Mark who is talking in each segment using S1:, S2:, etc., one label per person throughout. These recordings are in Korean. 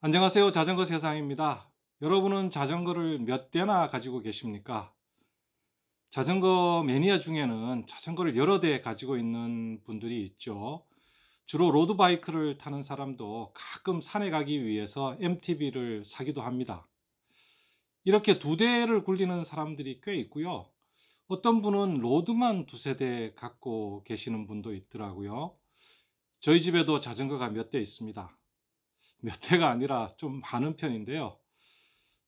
S1: 안녕하세요. 자전거 세상입니다. 여러분은 자전거를 몇 대나 가지고 계십니까? 자전거 매니아 중에는 자전거를 여러 대 가지고 있는 분들이 있죠. 주로 로드바이크를 타는 사람도 가끔 산에 가기 위해서 MTB를 사기도 합니다. 이렇게 두 대를 굴리는 사람들이 꽤 있고요. 어떤 분은 로드만 두세 대 갖고 계시는 분도 있더라고요. 저희 집에도 자전거가 몇 대 있습니다. 몇 대가 아니라 좀 많은 편인데요.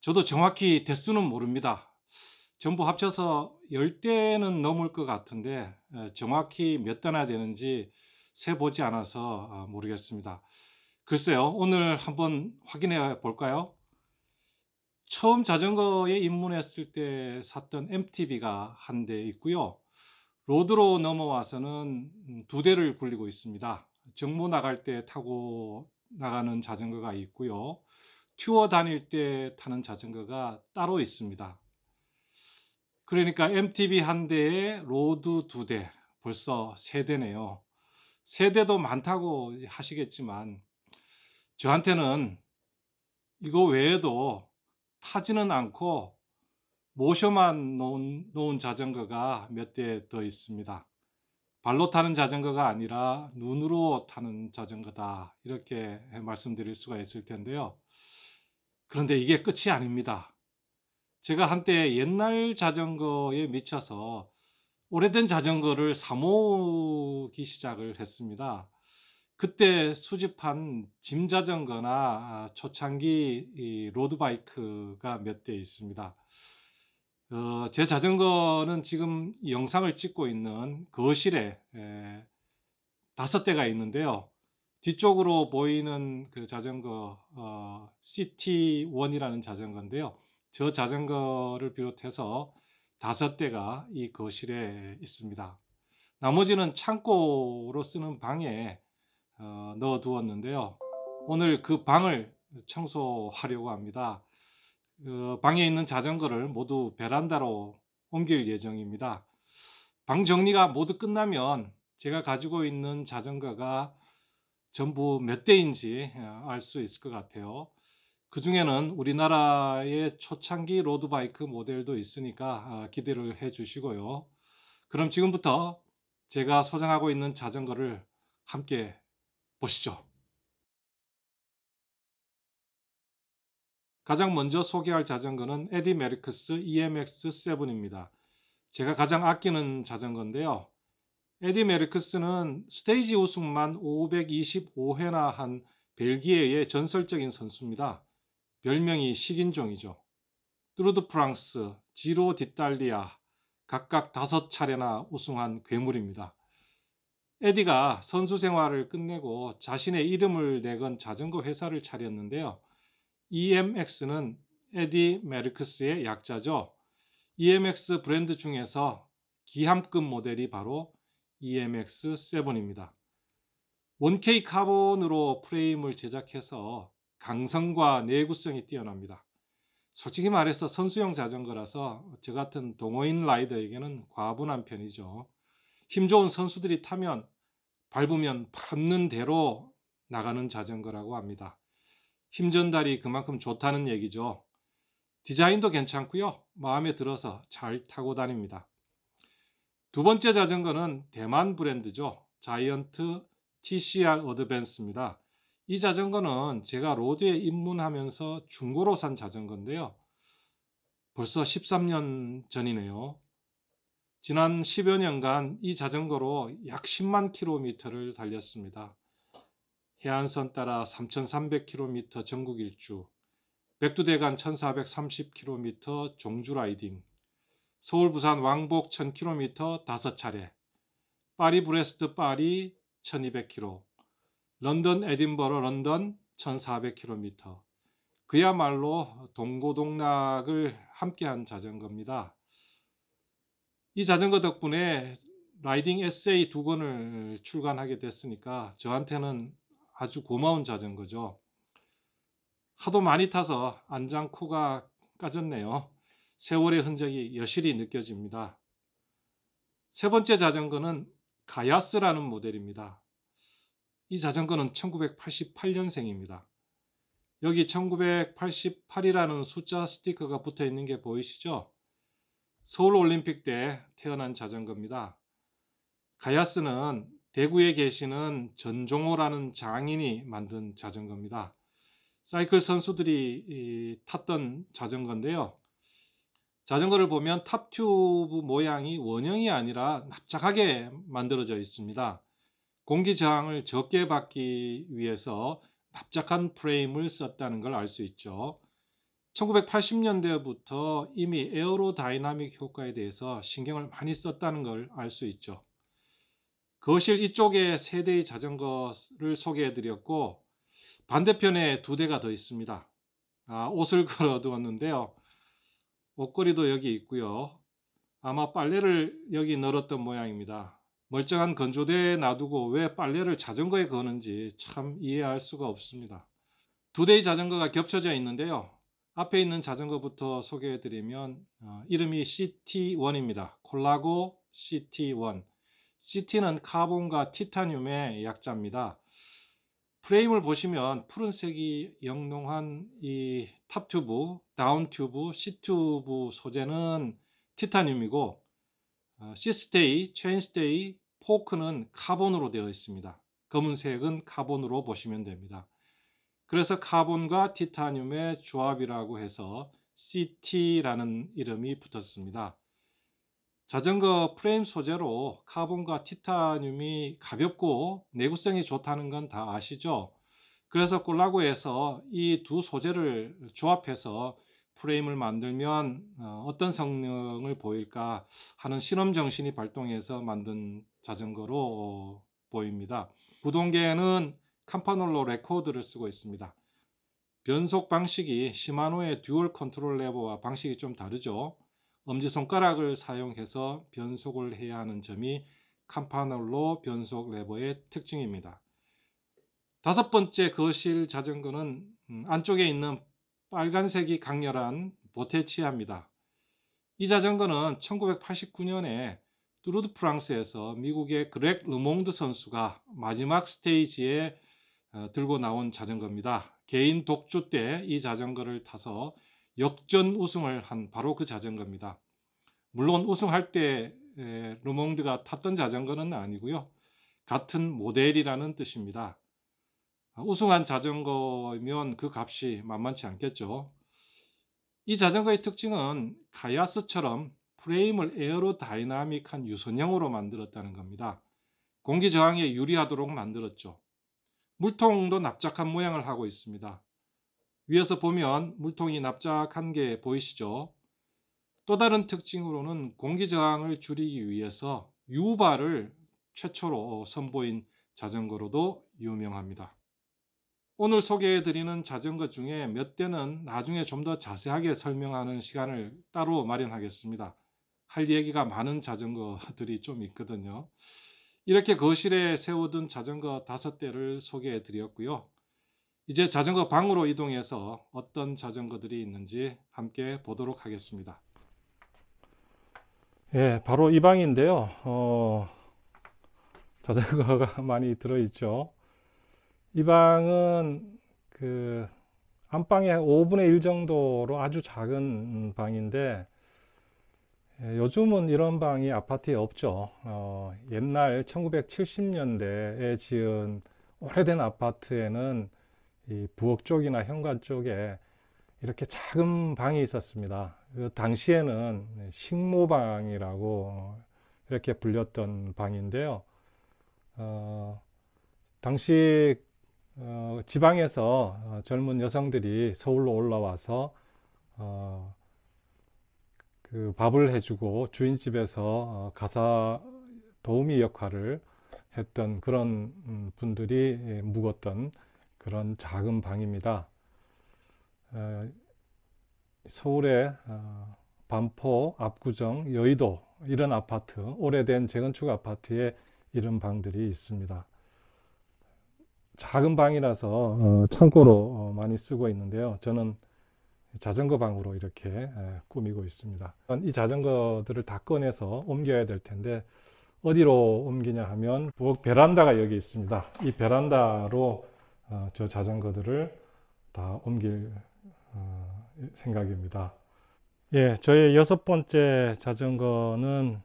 S1: 저도 정확히 대수는 모릅니다. 전부 합쳐서 10 대는 넘을 것 같은데 정확히 몇 대나 되는지 세 보지 않아서 모르겠습니다. 글쎄요. 오늘 한번 확인해 볼까요? 처음 자전거에 입문했을 때 샀던 MTB가 한 대 있고요. 로드로 넘어와서는 두 대를 굴리고 있습니다. 정모 나갈 때 타고 나가는 자전거가 있고요. 투어 다닐 때 타는 자전거가 따로 있습니다. 그러니까 MTB 한 대에 로드 두 대, 벌써 세 대네요. 세 대도 많다고 하시겠지만 저한테는 이거 외에도 타지는 않고 모셔만 놓은 자전거가 몇 대 더 있습니다. 발로 타는 자전거가 아니라 눈으로 타는 자전거다, 이렇게 말씀드릴 수가 있을 텐데요. 그런데 이게 끝이 아닙니다. 제가 한때 옛날 자전거에 미쳐서 오래된 자전거를 사 모으기 시작을 했습니다. 그때 수집한 짐 자전거나 초창기 이 로드바이크가 몇 대 있습니다. 제 자전거는 지금 영상을 찍고 있는 거실에 5대가 있는데요. 뒤쪽으로 보이는 그 자전거 CT1이라는 자전거인데요. 저 자전거를 비롯해서 5대가 이 거실에 있습니다. 나머지는 창고로 쓰는 방에 넣어 두었는데요. 오늘 그 방을 청소하려고 합니다. 방에 있는 자전거를 모두 베란다로 옮길 예정입니다. 방 정리가 모두 끝나면 제가 가지고 있는 자전거가 전부 몇 대인지 알 수 있을 것 같아요. 그 중에는 우리나라의 초창기 로드바이크 모델도 있으니까 기대를 해 주시고요. 그럼 지금부터 제가 소장하고 있는 자전거를 함께 보시죠. 가장 먼저 소개할 자전거는 에디 메르크스 EMX7입니다. 제가 가장 아끼는 자전거인데요. 에디 메르크스는 스테이지 우승만 525회나 한 벨기에의 전설적인 선수입니다. 별명이 식인종이죠. 뚜르드 프랑스, 지로 디탈리아 각각 5차례나 우승한 괴물입니다. 에디가 선수 생활을 끝내고 자신의 이름을 내건 자전거 회사를 차렸는데요. EMX는 에디 메르크스의 약자죠. EMX 브랜드 중에서 기함급 모델이 바로 EMX7입니다. 1K 카본으로 프레임을 제작해서 강성과 내구성이 뛰어납니다. 솔직히 말해서 선수용 자전거라서 저 같은 동호인 라이더에게는 과분한 편이죠. 힘 좋은 선수들이 타면 밟으면 밟는 대로 나가는 자전거라고 합니다. 힘 전달이 그만큼 좋다는 얘기죠. 디자인도 괜찮고요. 마음에 들어서 잘 타고 다닙니다. 두 번째 자전거는 대만 브랜드죠. 자이언트 TCR 어드밴스입니다. 이 자전거는 제가 로드에 입문하면서 중고로 산 자전거인데요. 벌써 13년 전이네요. 지난 10여 년간 이 자전거로 약 10만 킬로미터를 달렸습니다. 해안선 따라 3,300km 전국 일주, 백두대간 1,430km 종주 라이딩, 서울 부산 왕복 1,000km 5차례, 파리 브레스트 파리 1,200km, 런던 에딘버러 런던 1,400km. 그야말로 동고동락을 함께한 자전거입니다. 이 자전거 덕분에 라이딩 에세이 2권을 출간하게 됐으니까 저한테는 아주 고마운 자전거죠. 하도 많이 타서 안장코가 까졌네요. 세월의 흔적이 여실히 느껴집니다. 세 번째 자전거는 가야스라는 모델입니다. 이 자전거는 1988년생입니다. 여기 1988이라는 숫자 스티커가 붙어 있는 게 보이시죠? 서울올림픽 때 태어난 자전거입니다. 가야스는 대구에 계시는 전종호라는 장인이 만든 자전거입니다. 사이클 선수들이 탔던 자전거인데요. 자전거를 보면 탑튜브 모양이 원형이 아니라 납작하게 만들어져 있습니다. 공기 저항을 적게 받기 위해서 납작한 프레임을 썼다는 걸 알 수 있죠. 1980년대부터 이미 에어로다이나믹 효과에 대해서 신경을 많이 썼다는 걸 알 수 있죠. 거실 이쪽에 3대의 자전거를 소개해 드렸고, 반대편에 2대가 더 있습니다. 옷을 걸어 두었는데요. 옷걸이도 여기 있고요. 아마 빨래를 여기 널었던 모양입니다. 멀쩡한 건조대에 놔두고 왜 빨래를 자전거에 거는지 참 이해할 수가 없습니다. 2대의 자전거가 겹쳐져 있는데요. 앞에 있는 자전거부터 소개해 드리면 이름이 CT1입니다. 콜라고 CT1. CT는 카본과 티타늄의 약자입니다. 프레임을 보시면 푸른색이 영롱한 이 탑튜브, 다운튜브, C튜브 소재는 티타늄이고, C스테이, 체인스테이, 포크는 카본으로 되어 있습니다. 검은색은 카본으로 보시면 됩니다. 그래서 카본과 티타늄의 조합이라고 해서 CT라는 이름이 붙었습니다. 자전거 프레임 소재로 카본과 티타늄이 가볍고 내구성이 좋다는 건 다 아시죠? 그래서 콜라고에서 이 두 소재를 조합해서 프레임을 만들면 어떤 성능을 보일까 하는 실험 정신이 발동해서 만든 자전거로 보입니다. 구동계에는 캠파놀로 레코드를 쓰고 있습니다. 변속 방식이 시마노의 듀얼 컨트롤 레버와 방식이 좀 다르죠. 엄지손가락을 사용해서 변속을 해야 하는 점이 캠파놀로 변속 레버의 특징입니다. 5번째 거실 자전거는 안쪽에 있는 빨간색이 강렬한 보테치아입니다. 이 자전거는 1989년에 뚜르드 프랑스에서 미국의 그렉 르몽드 선수가 마지막 스테이지에 들고 나온 자전거입니다. 개인 독주 때 이 자전거를 타서 역전 우승을 한 바로 그 자전거입니다. 물론 우승할 때 르몽드가 탔던 자전거는 아니고요. 같은 모델이라는 뜻입니다. 우승한 자전거면 그 값이 만만치 않겠죠. 이 자전거의 특징은 카야스처럼 프레임을 에어로다이나믹한 유선형으로 만들었다는 겁니다. 공기 저항에 유리하도록 만들었죠. 물통도 납작한 모양을 하고 있습니다. 위에서 보면 물통이 납작한 게 보이시죠? 또 다른 특징으로는 공기 저항을 줄이기 위해서 U바를 최초로 선보인 자전거로도 유명합니다. 오늘 소개해드리는 자전거 중에 몇 대는 나중에 좀 더 자세하게 설명하는 시간을 따로 마련하겠습니다. 할 얘기가 많은 자전거들이 좀 있거든요. 이렇게 거실에 세워둔 자전거 5대를 소개해드렸고요. 이제 자전거 방으로 이동해서 어떤 자전거들이 있는지 함께 보도록 하겠습니다. 예, 바로 이 방인데요. 자전거가 많이 들어있죠. 이 방은 그 안방의 5분의 1 정도로 아주 작은 방인데, 요즘은 이런 방이 아파트에 없죠. 옛날 1970년대에 지은 오래된 아파트에는 이 부엌 쪽이나 현관 쪽에 이렇게 작은 방이 있었습니다. 그 당시에는 식모방이라고 이렇게 불렸던 방인데요. 당시 지방에서 젊은 여성들이 서울로 올라와서 그 밥을 해주고 주인집에서 가사 도우미 역할을 했던 그런 분들이 묵었던 그런 작은 방입니다. 서울의 반포, 압구정, 여의도 이런 아파트, 오래된 재건축 아파트에 이런 방들이 있습니다. 작은 방이라서 창고로 많이 쓰고 있는데요. 저는 자전거 방으로 이렇게 꾸미고 있습니다. 이 자전거들을 다 꺼내서 옮겨야 될 텐데 어디로 옮기냐 하면 부엌 베란다가 여기 있습니다. 이 베란다로 저 자전거들을 다 다 옮길 생각입니다. 예, 저의 6번째 자전거는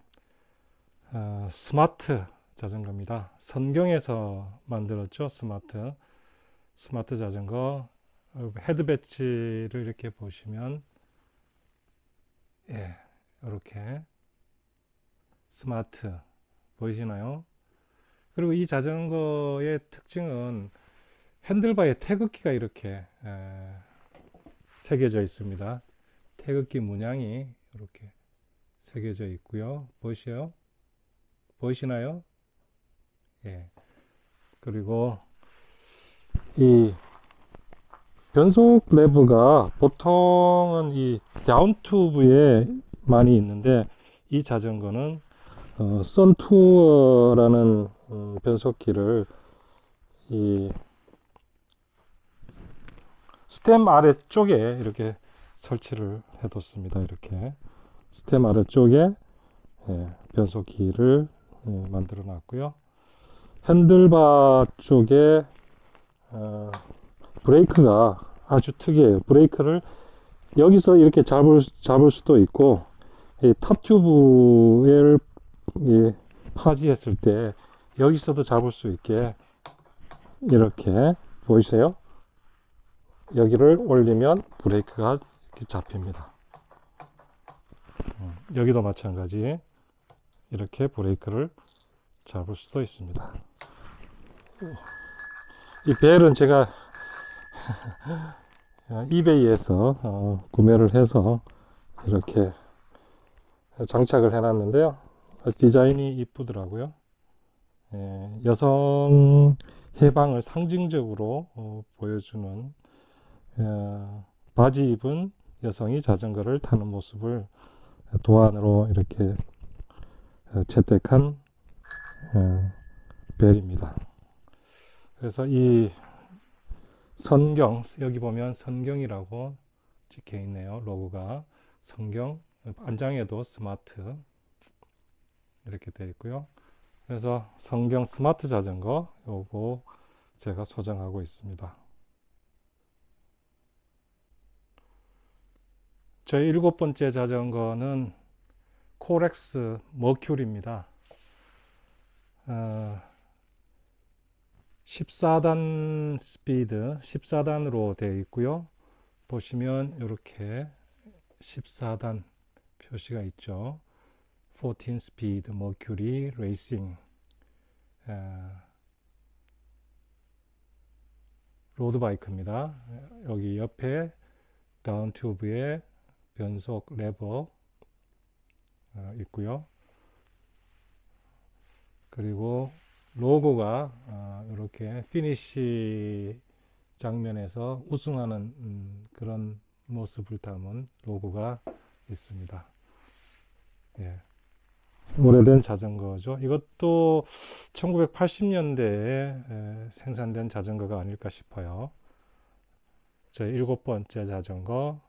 S1: 스마트 자전거입니다. 선경에서 만들었죠. 스마트 자전거. 헤드 배치를 이렇게 보시면, 예, 이렇게 스마트 보이시나요? 그리고 이 자전거의 특징은 핸들바에 태극기가 이렇게 새겨져 있습니다. 태극기 문양이 이렇게 새겨져 있고요. 보이시나요? 예. 그리고 이 변속 레버가 보통은 이 다운 튜브에 많이 있는데, 이 자전거는 썬투어라는 변속기를 이 스템 아래쪽에 이렇게 설치를 해뒀습니다. 이렇게 스템 아래쪽에 변속기를 만들어 놨고요. 핸들바 쪽에 브레이크가 아주 특이해요. 브레이크를 여기서 이렇게 잡을 수도 있고, 탑 튜브를 파지했을 때 여기서도 잡을 수 있게 이렇게 보이세요? 여기를 올리면 브레이크가 이렇게 잡힙니다. 여기도 마찬가지 이렇게 브레이크를 잡을 수도 있습니다. 이 벨은 제가 이베이에서 구매를 해서 이렇게 장착을 해놨는데요. 디자인이 이쁘더라고요. 여성 해방을 상징적으로 보여주는 바지 입은 여성이 자전거를 타는 모습을 도안으로 이렇게 채택한 벨입니다. 그래서 이 선경, 여기 보면 선경이라고 찍혀 있네요. 로고가 선경, 안장에도 스마트 이렇게 되어 있고요. 그래서 선경 스마트 자전거 요거 제가 소장하고 있습니다. 저희 7번째 자전거는 코렉스 머큐리입니다. 14단 스피드, 14단으로 되어 있고요. 보시면 이렇게 14단 표시가 있죠. 14 스피드 머큐리 레이싱 로드바이크입니다. 여기 옆에 다운 튜브에 변속 레버 있고요. 그리고 로고가 이렇게 피니시 장면에서 우승하는 그런 모습을 담은 로고가 있습니다. 예. 오래된 자전거죠. 이것도 1980년대에 생산된 자전거가 아닐까 싶어요. 저희 7번째 자전거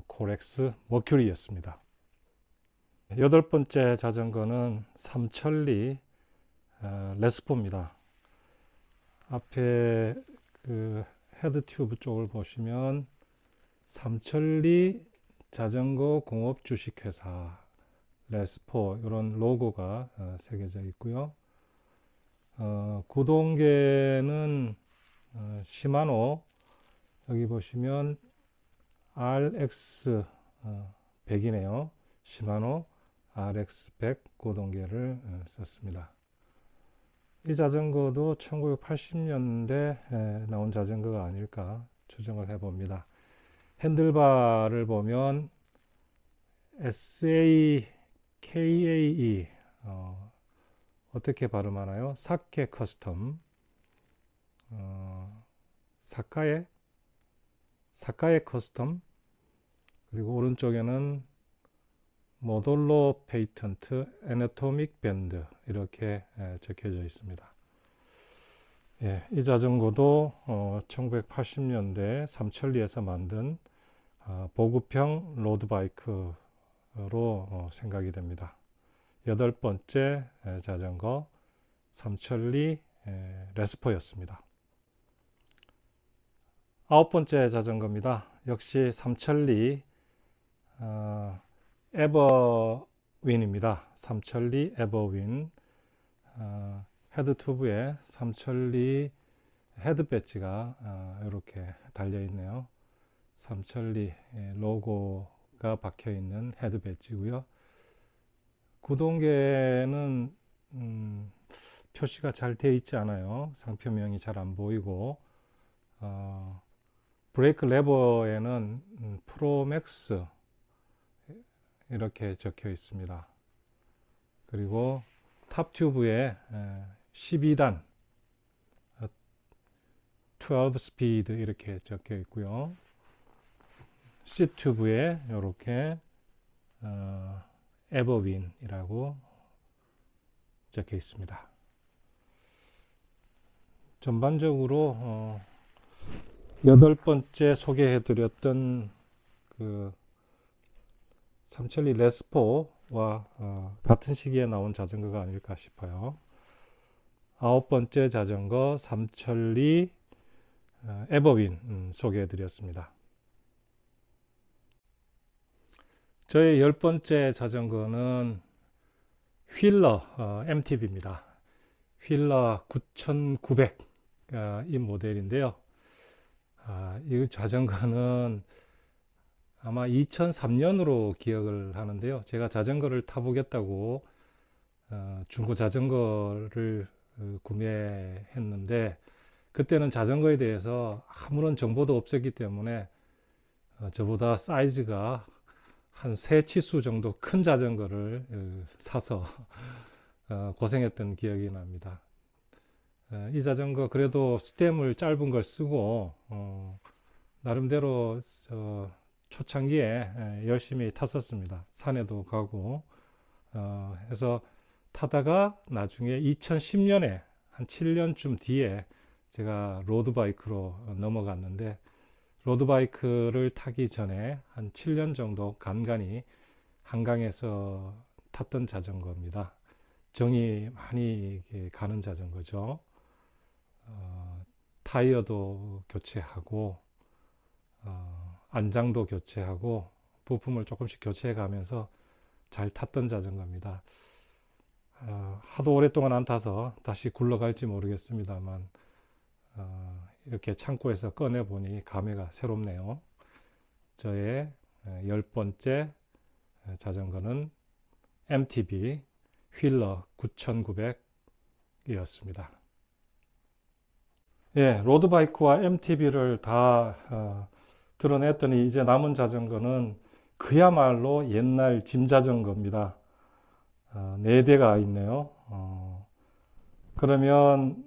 S1: 코렉스 머큐리였습니다. 8번째 자전거는 삼천리 레스포입니다. 앞에 그 헤드 튜브 쪽을 보시면 삼천리 자전거 공업 주식회사 레스포 이런 로고가 새겨져 있고요. 구동계는 시마노, 여기 보시면 RX 100이네요. 시마노 RX 100 구동계를 썼습니다. 이 자전거도 1980년대 나온 자전거가 아닐까 추정을 해봅니다. 핸들바를 보면 SAKAE 어떻게 발음하나요? 사케 커스텀, 사카에 커스텀, 그리고 오른쪽에는 모돌로 페이턴트 애너토믹 밴드 이렇게 적혀져 있습니다. 예, 이 자전거도 1980년대 삼천리에서 만든 보급형 로드바이크로 생각이 됩니다. 8번째 자전거 삼천리 레스포였습니다. 9번째 자전거입니다. 역시 삼천리 에버윈입니다. 삼천리 에버윈. 헤드 튜브에 삼천리 헤드 배지가 이렇게 달려 있네요. 삼천리 로고가 박혀 있는 헤드 배지고요. 구동계는 표시가 잘 되어 있지 않아요. 상표명이 잘 안 보이고, 브레이크 레버에는 프로맥스 이렇게 적혀 있습니다. 그리고 탑 튜브에 12단 12 스피드 이렇게 적혀 있고요. C 튜브에 이렇게 에버윈이라고 적혀 있습니다. 전반적으로 8번째 소개해드렸던 그 삼천리 레스포와 같은 시기에 나온 자전거가 아닐까 싶어요. 9번째 자전거 삼천리 에버윈 소개해드렸습니다. 저의 10번째 자전거는 휠러 MTB입니다. 휠러 9900 이 모델인데요. 이 자전거는 아마 2003년으로 기억을 하는데요. 제가 자전거를 타보겠다고 중고 자전거를 구매했는데 그때는 자전거에 대해서 아무런 정보도 없었기 때문에 저보다 사이즈가 한 3치수 정도 큰 자전거를 사서 고생했던 기억이 납니다. 이 자전거 그래도 스템을 짧은 걸 쓰고 나름대로 초창기에 열심히 탔었습니다. 산에도 가고 해서 타다가 나중에 2010년에 한 7년쯤 뒤에 제가 로드바이크로 넘어갔는데 로드바이크를 타기 전에 한 7년 정도 간간히 한강에서 탔던 자전거입니다. 정이 많이 가는 자전거죠. 타이어도 교체하고 안장도 교체하고 부품을 조금씩 교체해 가면서 잘 탔던 자전거입니다. 하도 오랫동안 안 타서 다시 굴러갈지 모르겠습니다만 이렇게 창고에서 꺼내보니 감회가 새롭네요. 저의 10번째 자전거는 MTB 휠러 9900이었습니다. 예, 로드바이크와 MTB를 다 드러냈더니 이제 남은 자전거는 그야말로 옛날 짐 자전거입니다. 4대가 있네요. 그러면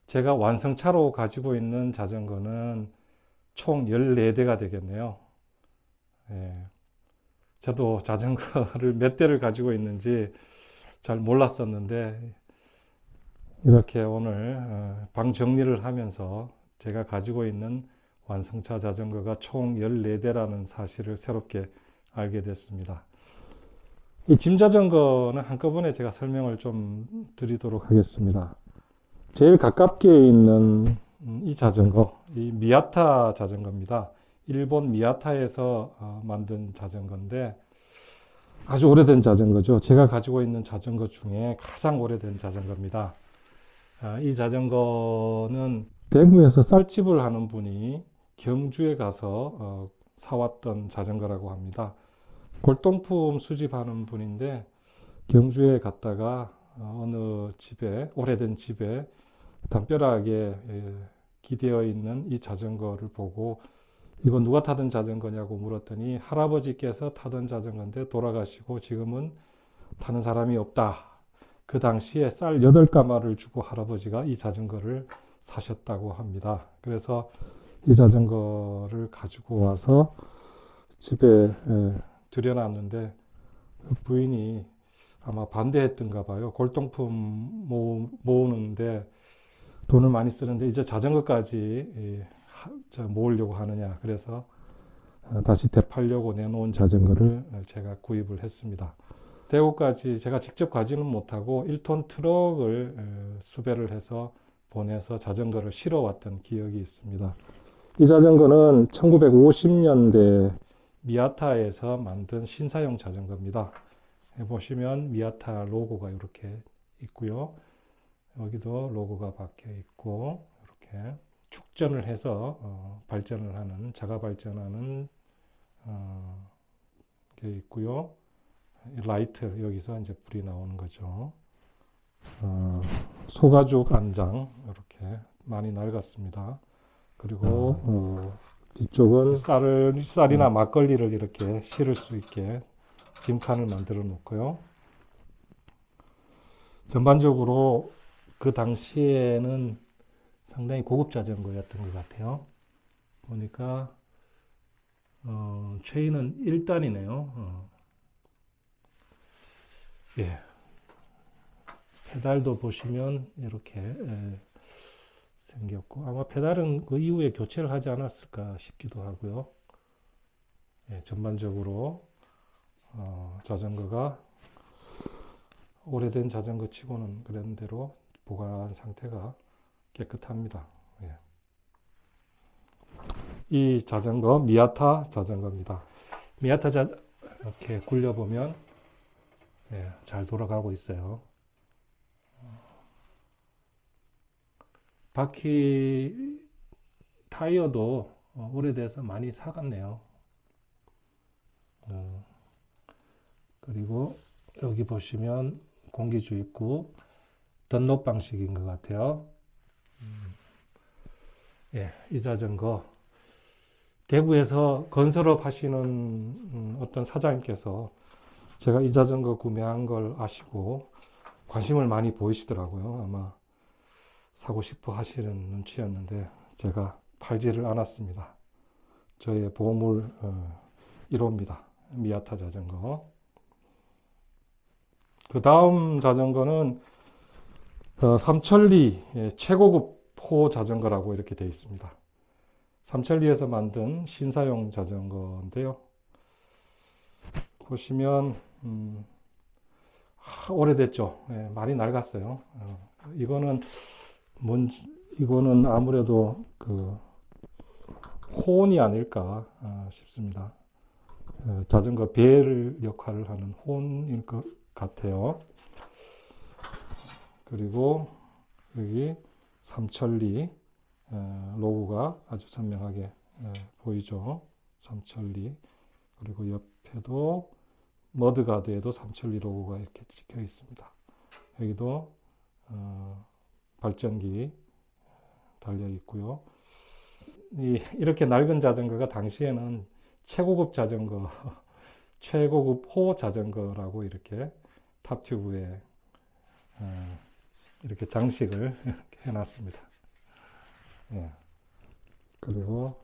S1: 제가 완성차로 가지고 있는 자전거는 총 14대가 되겠네요. 예, 저도 자전거를 몇 대를 가지고 있는지 잘 몰랐었는데 이렇게 오늘 방 정리를 하면서 제가 가지고 있는 완성차 자전거가 총 14대라는 사실을 새롭게 알게 됐습니다. 이 짐 자전거는 한꺼번에 제가 설명을 좀 드리도록 하겠습니다. 제일 가깝게 있는 이 자전거, 이 미야타 자전거입니다. 일본 미야타에서 만든 자전거인데 아주 오래된 자전거죠. 제가 가지고 있는 자전거 중에 가장 오래된 자전거입니다. 이 자전거는 대구에서 쌀집을 하는 분이 경주에 가서 사왔던 자전거라고 합니다. 골동품 수집하는 분인데 경주에 갔다가 어느 집에, 오래된 집에 담벼락에 기대어 있는 이 자전거를 보고 이거 누가 타던 자전거냐고 물었더니 할아버지께서 타던 자전거인데 돌아가시고 지금은 타는 사람이 없다. 그 당시에 쌀 8가마를 주고 할아버지가 이 자전거를 사셨다고 합니다. 그래서 이 자전거를 가지고 와서 집에 들여놨는데 부인이 아마 반대했던가 봐요. 골동품 모으는데 돈을 많이 쓰는데 이제 자전거까지 모으려고 하느냐. 그래서 다시 되팔려고 내놓은 자전거를 제가 구입을 했습니다. 대구까지 제가 직접 가지는 못하고 1톤 트럭을 수배를 해서 보내서 자전거를 실어 왔던 기억이 있습니다. 이 자전거는 1950년대 미아타에서 만든 신사용 자전거입니다. 보시면 미아타 로고가 이렇게 있고요. 여기도 로고가 박혀 있고, 이렇게 축전을 해서 발전을 하는, 자가 발전하는 게 있고요. 라이트, 여기서 이제 불이 나오는 거죠. 소가죽 안장, 이렇게 많이 낡았습니다. 그리고 뒤쪽은 쌀이나 막걸리를 이렇게 실을 수 있게 짐칸을 만들어 놓고요. 전반적으로 그 당시에는 상당히 고급 자전거였던 것 같아요. 보니까 체인은 1단이네요. 예. 페달도 보시면 이렇게 생겼고, 아마 페달은 그 이후에 교체를 하지 않았을까 싶기도 하고요. 예, 전반적으로 자전거가 오래된 자전거 치고는 그런 대로 보관 상태가 깨끗합니다. 예. 이 자전거 미아타 자전거입니다. 미아타 이렇게 굴려보면 예, 잘 돌아가고 있어요. 바퀴 타이어도 오래돼서 많이 삭았네요. 그리고 여기 보시면 공기주입구 던롭 방식인 것 같아요. 예, 이 자전거 대구에서 건설업 하시는 어떤 사장님께서 제가 이 자전거 구매한 걸 아시고 관심을 많이 보이시더라고요. 아마 사고 싶어 하시는 눈치였는데 제가 팔지를 않았습니다. 저의 보물 1호입니다. 미아타 자전거. 그 다음 자전거는 삼천리 최고급 호 자전거라고 이렇게 되어 있습니다. 삼천리에서 만든 신사용 자전거인데요. 보시면 오래됐죠. 예, 많이 낡았어요. 이거는 아무래도 그 혼이 아닐까 싶습니다. 자전거 벨 역할을 하는 혼일 것 같아요. 그리고 여기 삼천리 로고가 아주 선명하게 보이죠. 삼천리. 그리고 옆에도 머드가드에도 삼천리 로고가 이렇게 찍혀 있습니다. 여기도 발전기 달려 있고요. 이렇게 낡은 자전거가 당시에는 최고급 자전거, 최고급 호 자전거라고 이렇게 탑튜브에 이렇게 장식을 해놨습니다. 예. 그리고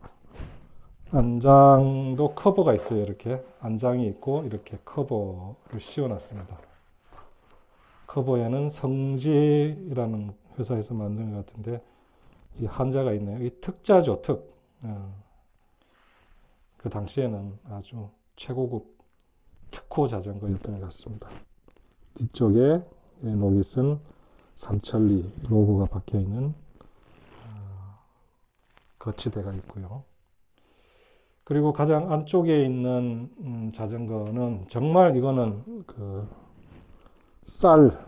S1: 안장도 커버가 있어요. 이렇게 안장이 있고 이렇게 커버를 씌워놨습니다. 커버에는 성지라는 회사에서 만든 것 같은데 이 한자가 있네요. 이 특자죠, 특. 그 당시에는 아주 최고급 특호 자전거였던 것 같습니다. 뒤쪽에 녹이 쓴 삼천리 로고가 박혀 있는 거치대가 있고요. 그리고 가장 안쪽에 있는 자전거는 정말 이거는 그 쌀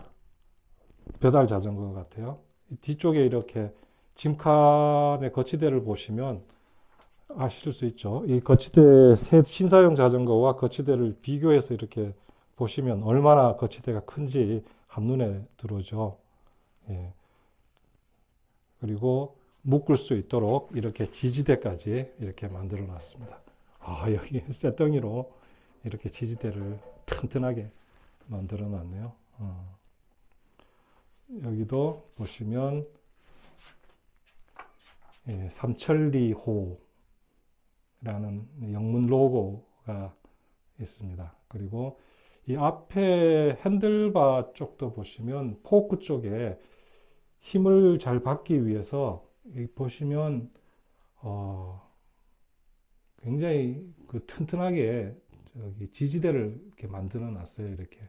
S1: 배달 자전거 같아요. 뒤쪽에 이렇게 짐칸의 거치대를 보시면 아실 수 있죠. 이 거치대, 신사용 자전거와 거치대를 비교해서 이렇게 보시면 얼마나 거치대가 큰지 한눈에 들어오죠. 예. 그리고 묶을 수 있도록 이렇게 지지대까지 이렇게 만들어 놨습니다. 여기 쇳덩이로 이렇게 지지대를 튼튼하게 만들어 놨네요. 여기도 보시면 삼천리호라는 영문 로고가 있습니다. 그리고 이 앞에 핸들바 쪽도 보시면 포크 쪽에 힘을 잘 받기 위해서 보시면 굉장히 그 튼튼하게 저기 지지대를 이렇게 만들어 놨어요. 이렇게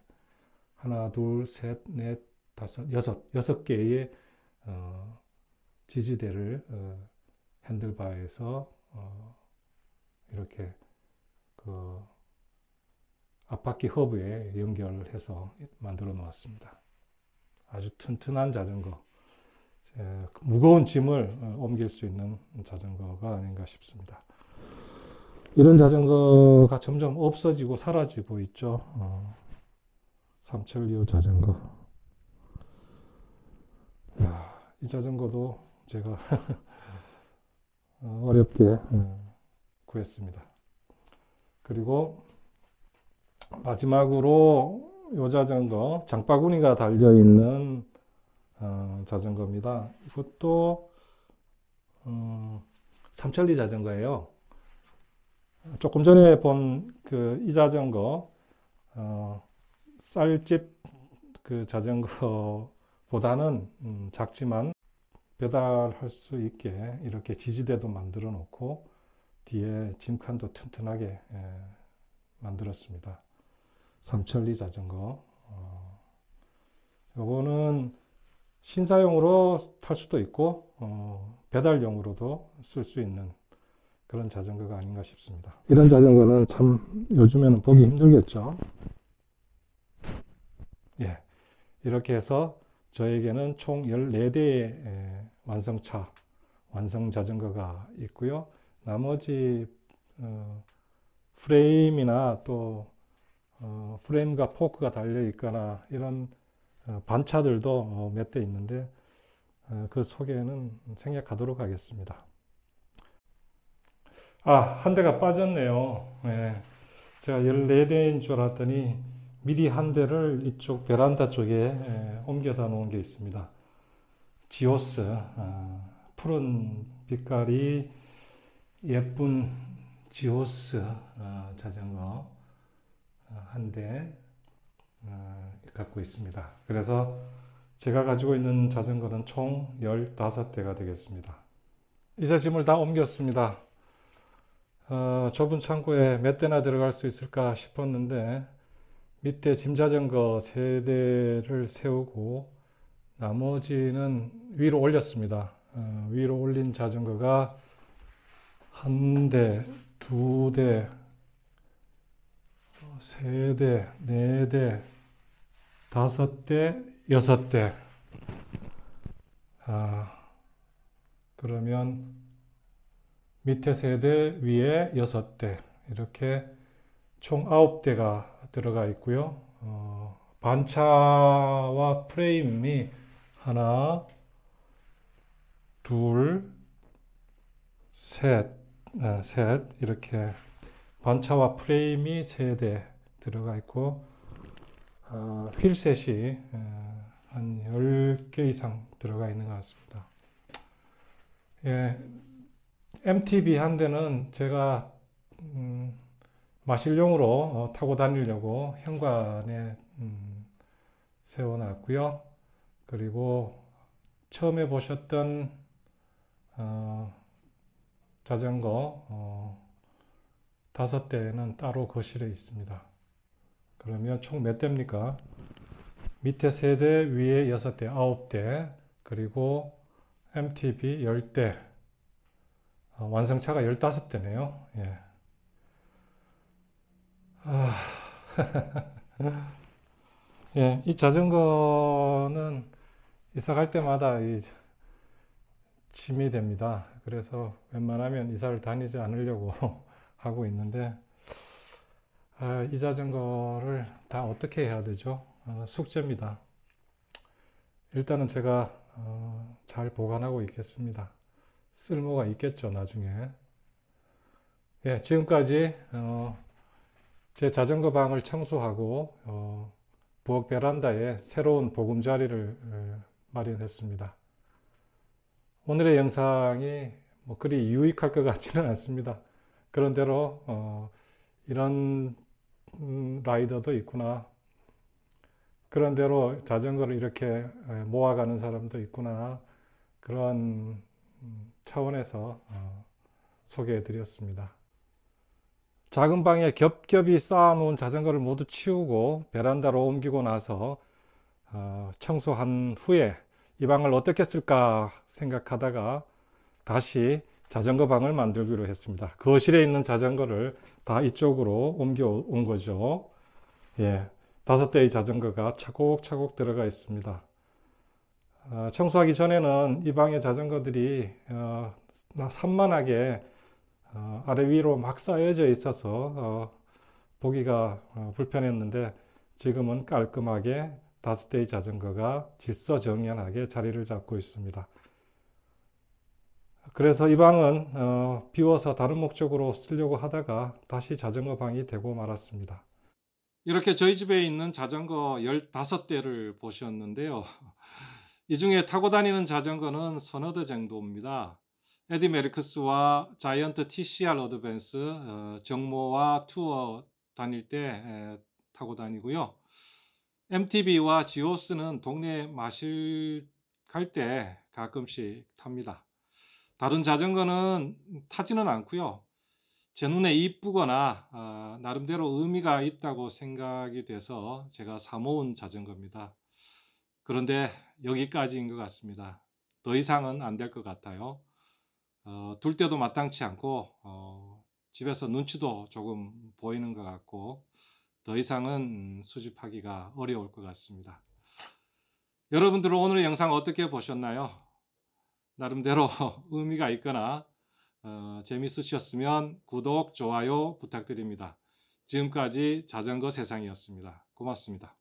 S1: 하나, 둘, 셋, 넷, 다섯, 여섯 개의 지지대를 핸들바에서 이렇게 그 앞바퀴 허브에 연결해서 만들어 놓았습니다. 아주 튼튼한 자전거, 무거운 짐을 옮길 수 있는 자전거가 아닌가 싶습니다. 이런 자전거가 점점 없어지고 사라지고 있죠. 삼천리호 자전거. 이 자전거도 제가 어렵게 구했습니다. 그리고 마지막으로 이 자전거, 장바구니가 달려있는 자전거입니다. 이것도 삼천리 자전거예요. 조금 전에 본 이 자전거, 쌀집 그 자전거보다는 작지만 배달할 수 있게 이렇게 지지대도 만들어 놓고 뒤에 짐칸도 튼튼하게 만들었습니다. 삼천리 자전거. 요거는 신사용으로 탈 수도 있고 배달용으로도 쓸 수 있는 그런 자전거가 아닌가 싶습니다. 이런 자전거는 참 요즘에는 보기 힘들겠죠. 예, 이렇게 해서 저에게는 총 14대의 완성 자전거가 있고요. 나머지 프레임이나 또 프레임과 포크가 달려 있거나 이런 반차들도 몇 대 있는데 그 소개는 생략하도록 하겠습니다. 한 대가 빠졌네요. 예, 제가 14대인 줄 알았더니 미리 한 대를 이쪽 베란다 쪽에 옮겨다 놓은 게 있습니다. 지오스, 푸른 빛깔이 예쁜 지오스 자전거 한 대 갖고 있습니다. 그래서 제가 가지고 있는 자전거는 총 15대가 되겠습니다. 이제 짐을 다 옮겼습니다. 좁은 창고에 몇 대나 들어갈 수 있을까 싶었는데 밑에 짐자전거 3대를 세우고 나머지는 위로 올렸습니다. 위로 올린 자전거가 1대, 2대, 3대, 4대, 5대, 6대. 그러면 밑에 3대, 위에 6대. 이렇게 총 9대가 들어가 있고요. 반차와 프레임이 하나, 둘, 셋, 이렇게 반차와 프레임이 3대 들어가 있고 휠셋이 한 10개 이상 들어가 있는 것 같습니다. 예, MTB 한 대는 제가 마실용으로 타고 다니려고 현관에 세워놨고요. 그리고 처음에 보셨던 자전거 5대는 따로 거실에 있습니다. 그러면 총 몇 대입니까? 밑에 3대, 위에 6대, 9대, 그리고 MTB 10대, 완성차가 15대네요. 예. 예, 이 자전거는 이사 갈 때마다 짐이 됩니다. 그래서 웬만하면 이사를 다니지 않으려고 하고 있는데 이 자전거를 다 어떻게 해야 되죠? 숙제입니다. 일단은 제가 잘 보관하고 있겠습니다. 쓸모가 있겠죠, 나중에. 예, 지금까지 제 자전거 방을 청소하고 부엌 베란다에 새로운 보금자리를 마련했습니다. 오늘의 영상이 뭐 그리 유익할 것 같지는 않습니다. 그런대로 이런 라이더도 있구나. 그런대로 자전거를 이렇게 모아가는 사람도 있구나. 그런 차원에서 소개해 드렸습니다. 작은 방에 겹겹이 쌓아놓은 자전거를 모두 치우고 베란다로 옮기고 나서 청소한 후에 이 방을 어떻게 쓸까 생각하다가 다시 자전거 방을 만들기로 했습니다. 거실에 있는 자전거를 다 이쪽으로 옮겨 온 거죠. 예, 5대의 자전거가 차곡차곡 들어가 있습니다. 청소하기 전에는 이 방의 자전거들이 산만하게 아래 위로 막 쌓여져 있어서 보기가 불편했는데, 지금은 깔끔하게 5대의 자전거가 질서정연하게 자리를 잡고 있습니다. 그래서 이 방은 비워서 다른 목적으로 쓰려고 하다가 다시 자전거 방이 되고 말았습니다. 이렇게 저희 집에 있는 자전거 15대를 보셨는데요. 이 중에 타고 다니는 자전거는 서너 대 정도입니다. 에디 메르크스와 자이언트 TCR 어드밴스, 정모와 투어 다닐 때 타고 다니고요. MTB와 지오스는 동네 마실 갈 때 가끔씩 탑니다. 다른 자전거는 타지는 않고요. 제 눈에 이쁘거나 나름대로 의미가 있다고 생각이 돼서 제가 사모은 자전거입니다. 그런데 여기까지인 것 같습니다. 더 이상은 안 될 것 같아요. 둘 때도 마땅치 않고 집에서 눈치도 조금 보이는 것 같고, 더 이상은 수집하기가 어려울 것 같습니다. 여러분들은 오늘 영상 어떻게 보셨나요? 나름대로 의미가 있거나 재밌으셨으면 구독, 좋아요 부탁드립니다. 지금까지 자전거 세상이었습니다. 고맙습니다.